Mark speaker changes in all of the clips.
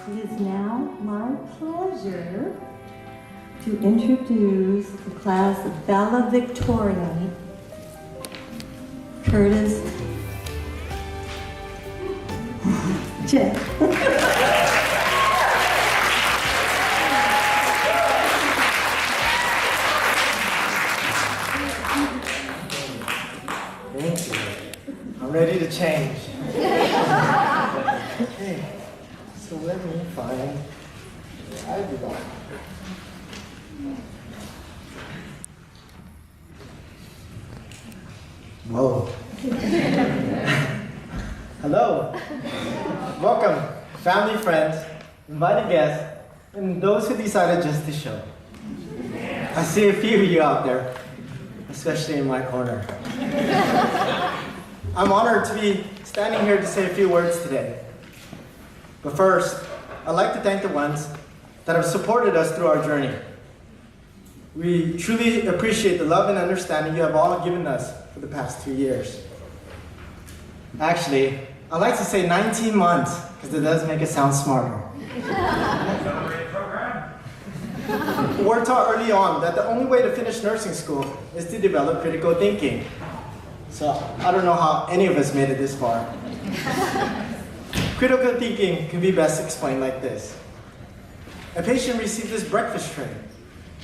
Speaker 1: It is now my pleasure to introduce the class of valedictorian, Curtis Jeff.
Speaker 2: Thank you. I'm ready to change. Okay, so let me find where I belong. Whoa. Hello. Welcome, family, friends, invited guests, and those who decided just to show. I see a few of you out there, especially in my corner. I'm honored to be standing here to say a few words today. But first, I'd like to thank the ones that have supported us through our journey. We truly appreciate the love and understanding you have all given us for the past 2 years. Actually, I like to say 19 months, because it does make it sound smarter. We're taught early on that the only way to finish nursing school is to develop critical thinking. So I don't know how any of us made it this far. Critical thinking can be best explained like this. A patient received his breakfast tray.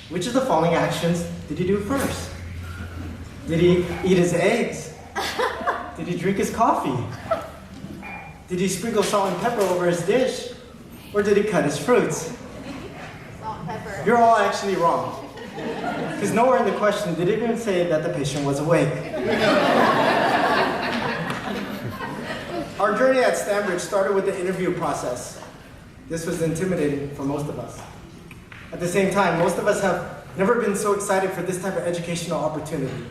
Speaker 2: Which of the following actions did he do first? Did he eat his eggs? Did he drink his coffee? Did he sprinkle salt and pepper over his dish? Or did he cut his fruits?
Speaker 3: Salt and pepper.
Speaker 2: You're all actually wrong. Because nowhere in the question did it even say that the patient was awake. Our journey at Stanbridge started with the interview process. This was intimidating for most of us. At the same time, most of us have never been so excited for this type of educational opportunity.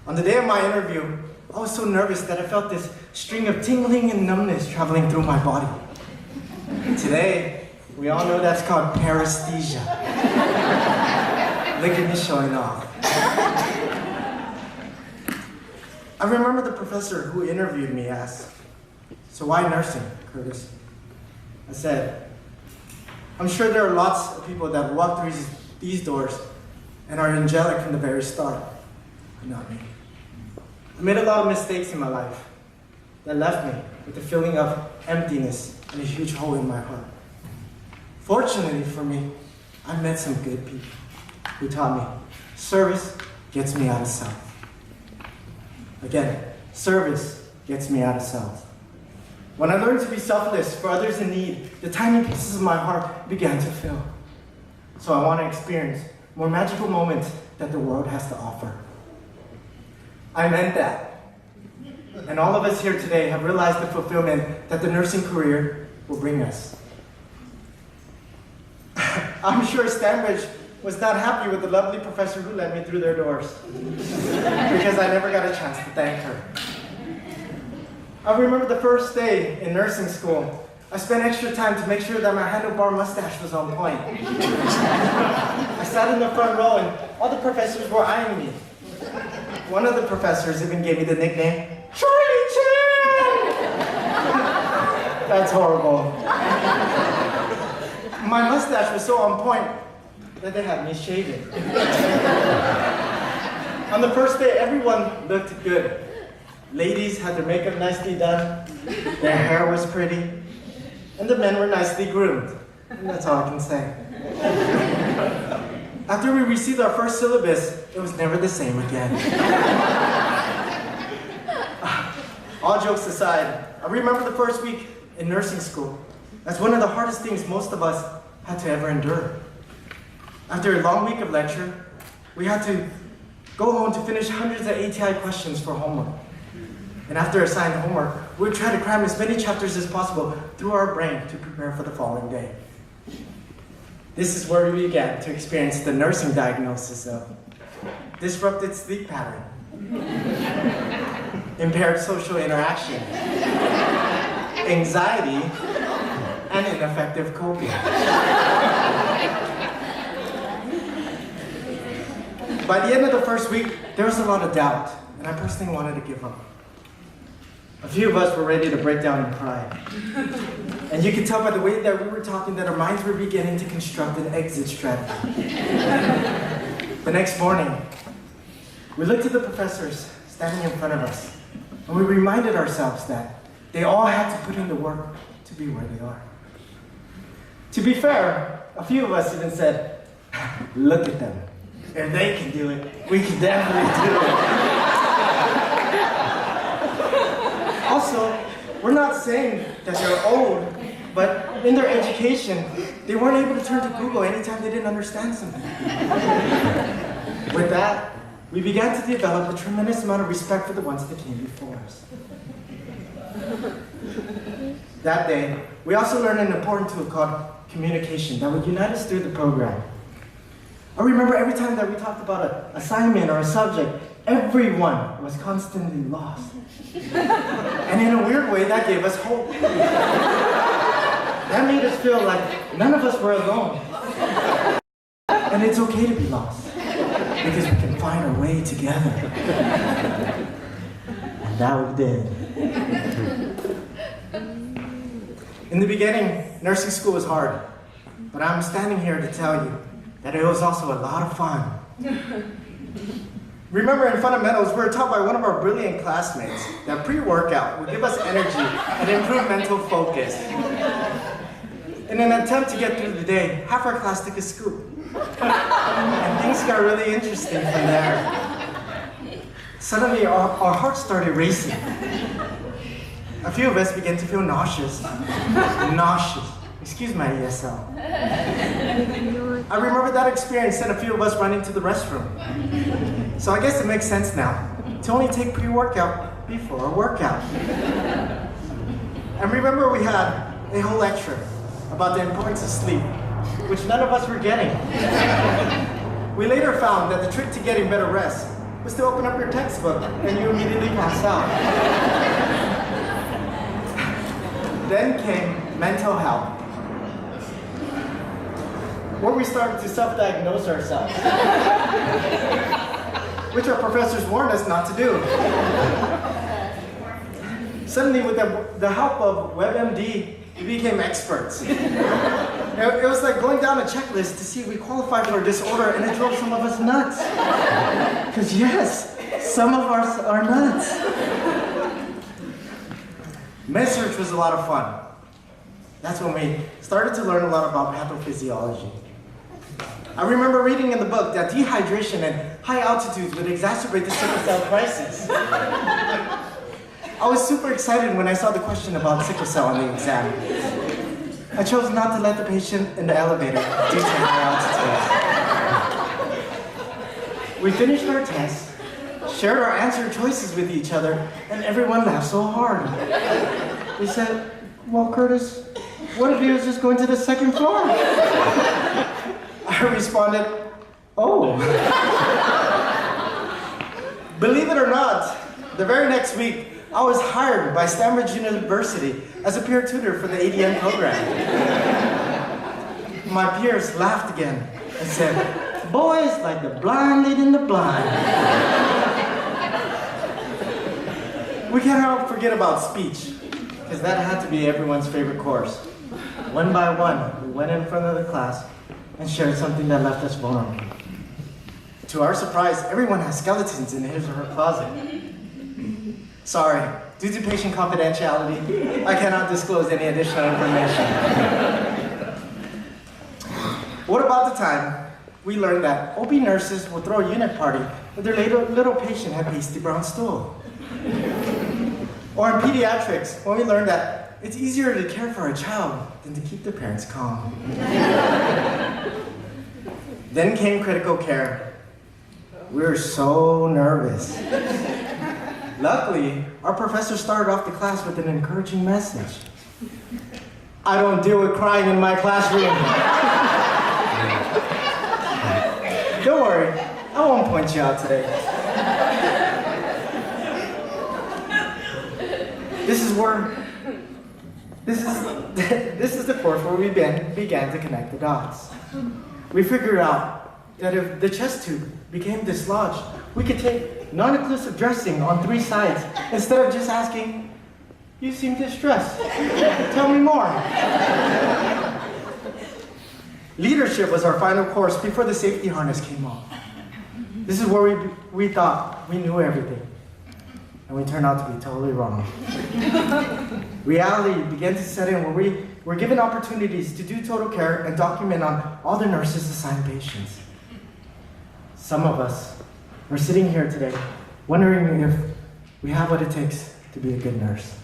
Speaker 2: On the day of my interview, I was so nervous that I felt this string of tingling and numbness traveling through my body. Today, we all know that's called paresthesia. Look at me showing off. I remember the professor who interviewed me asked, "So why nursing, Curtis?" I said, "I'm sure there are lots of people that walk through these doors and are angelic from the very start, but not me. I made a lot of mistakes in my life that left me with a feeling of emptiness and a huge hole in my heart. Fortunately for me, I met some good people who taught me service gets me out of self. Again, service gets me out of self. When I learned to be selfless for others in need, the tiny pieces of my heart began to fill. So I want to experience more magical moments that the world has to offer." I meant that. And all of us here today have realized the fulfillment that the nursing career will bring us. I'm sure Stanbridge was not happy with the lovely professor who led me through their doors, because I never got a chance to thank her. I remember the first day in nursing school, I spent extra time to make sure that my handlebar mustache was on point. I sat in the front row and all the professors were eyeing me. One of the professors even gave me the nickname, Charlie Chan! That's horrible. My mustache was so on point that they had me shave it. On the first day, everyone looked good. Ladies had their makeup nicely done, their hair was pretty, and the men were nicely groomed. And that's all I can say. After we received our first syllabus, it was never the same again. All jokes aside, I remember the first week in nursing school as one of the hardest things most of us had to ever endure. After a long week of lecture, we had to go home to finish hundreds of ATI questions for homework. And after assigned homework, we would try to cram as many chapters as possible through our brain to prepare for the following day. This is where we began to experience the nursing diagnosis of disrupted sleep pattern, impaired social interaction, anxiety, and ineffective coping. By the end of the first week, there was a lot of doubt, and I personally wanted to give up. A few of us were ready to break down and cry. And you could tell by the way that we were talking that our minds were beginning to construct an exit strategy. The next morning, we looked at the professors standing in front of us, and we reminded ourselves that they all had to put in the work to be where they are. To be fair, a few of us even said, look at them. If they can do it, we can definitely do it. Also, we're not saying that they're old, but in their education, they weren't able to turn to Google anytime they didn't understand something. With that, we began to develop a tremendous amount of respect for the ones that came before us. That day, we also learned an important tool called communication that would unite us through the program. I remember every time that we talked about an assignment or a subject, everyone was constantly lost. And in a weird way, that gave us hope. That made us feel like none of us were alone. And it's okay to be lost, because we can find our way together. And that we did. In the beginning, nursing school was hard, but I'm standing here to tell you that it was also a lot of fun. Remember, in fundamentals, we were taught by one of our brilliant classmates that pre-workout would give us energy and improve mental focus. In an attempt to get through the day, half our class took a scoop. And things got really interesting from there. Suddenly, our hearts started racing. A few of us began to feel nauseous. Nauseous. Excuse my ESL. I remember that experience sent a few of us running to the restroom. So I guess it makes sense now to only take pre-workout before a workout. And remember, we had a whole lecture about the importance of sleep, which none of us were getting. We later found that the trick to getting better rest was to open up your textbook and you immediately pass out. Then came mental health, where we started to self-diagnose ourselves, which our professors warned us not to do. Suddenly, with the help of WebMD, we became experts. It was like going down a checklist to see if we qualified for a disorder, and it drove some of us nuts. Because yes, some of us are nuts. MedSearch was a lot of fun. That's when we started to learn a lot about pathophysiology. I remember reading in the book that dehydration and high altitudes would exacerbate the sickle cell crisis. I was super excited when I saw the question about sickle cell on the exam. I chose not to let the patient in the elevator due to high altitudes. We finished our test, shared our answer choices with each other, and everyone laughed so hard. They said, well, Curtis, what if he was just going to the second floor? I responded, oh. Believe it or not, the very next week, I was hired by Stanford University as a peer tutor for the ADN program. My peers laughed again and said, boys like the blind leading the blind. We cannot forget about speech, because that had to be everyone's favorite course. One by one, we went in front of the class and shared something that left us vulnerable. To our surprise, everyone has skeletons in his or her closet. Sorry, due to patient confidentiality, I cannot disclose any additional information. What about the time we learned that OB nurses will throw a unit party if their little patient had pasty brown stool? Or in pediatrics, when we learned that it's easier to care for a child than to keep the parents calm. Then came critical care. We were so nervous. Luckily, our professor started off the class with an encouraging message. I don't deal with crying in my classroom. Don't worry, I won't point you out today. This is the course where we began to connect the dots. We figured out that if the chest tube became dislodged, we could take non-occlusive dressing on 3 sides instead of just asking, You seem distressed. Tell me more. Leadership was our final course before the safety harness came off. This is where we thought we knew everything. And we turned out to be totally wrong. Reality began to set in where we were given opportunities to do total care and document on all the nurses assigned patients. Some of us are sitting here today wondering if we have what it takes to be a good nurse.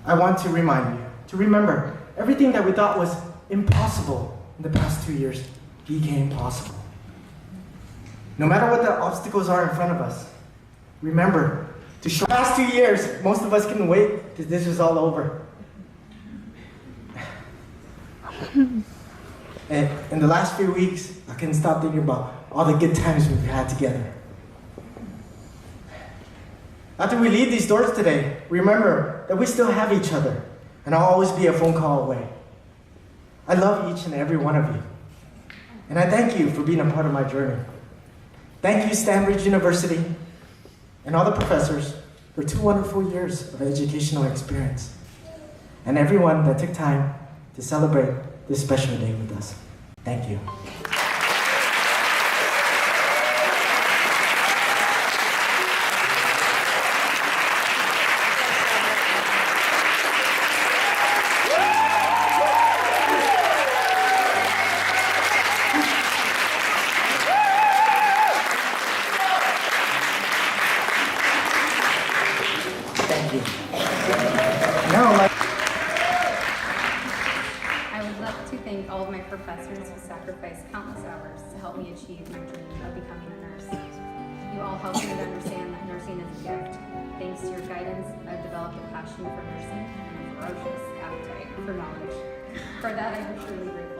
Speaker 2: I want to remind you to remember everything that we thought was impossible in the past 2 years became possible. No matter what the obstacles are in front of us, remember to show. The past 2 years, most of us couldn't wait till this was all over. And in the last few weeks, I couldn't stop thinking about all the good times we've had together. After we leave these doors today, remember that we still have each other, and I'll always be a phone call away. I love each and every one of you, and I thank you for being a part of my journey. Thank you, Stanbridge University, and all the professors for 2 wonderful years of educational experience, and everyone that took time to celebrate this special day with us. Thank you. Thank you. Now,
Speaker 4: I would love to thank all of my professors who sacrificed countless hours to help me achieve my dream of becoming a nurse. You all helped me to understand that nursing is a gift. Thanks to your guidance, I've developed a passion for nursing and a ferocious appetite for knowledge. For that, I am truly grateful.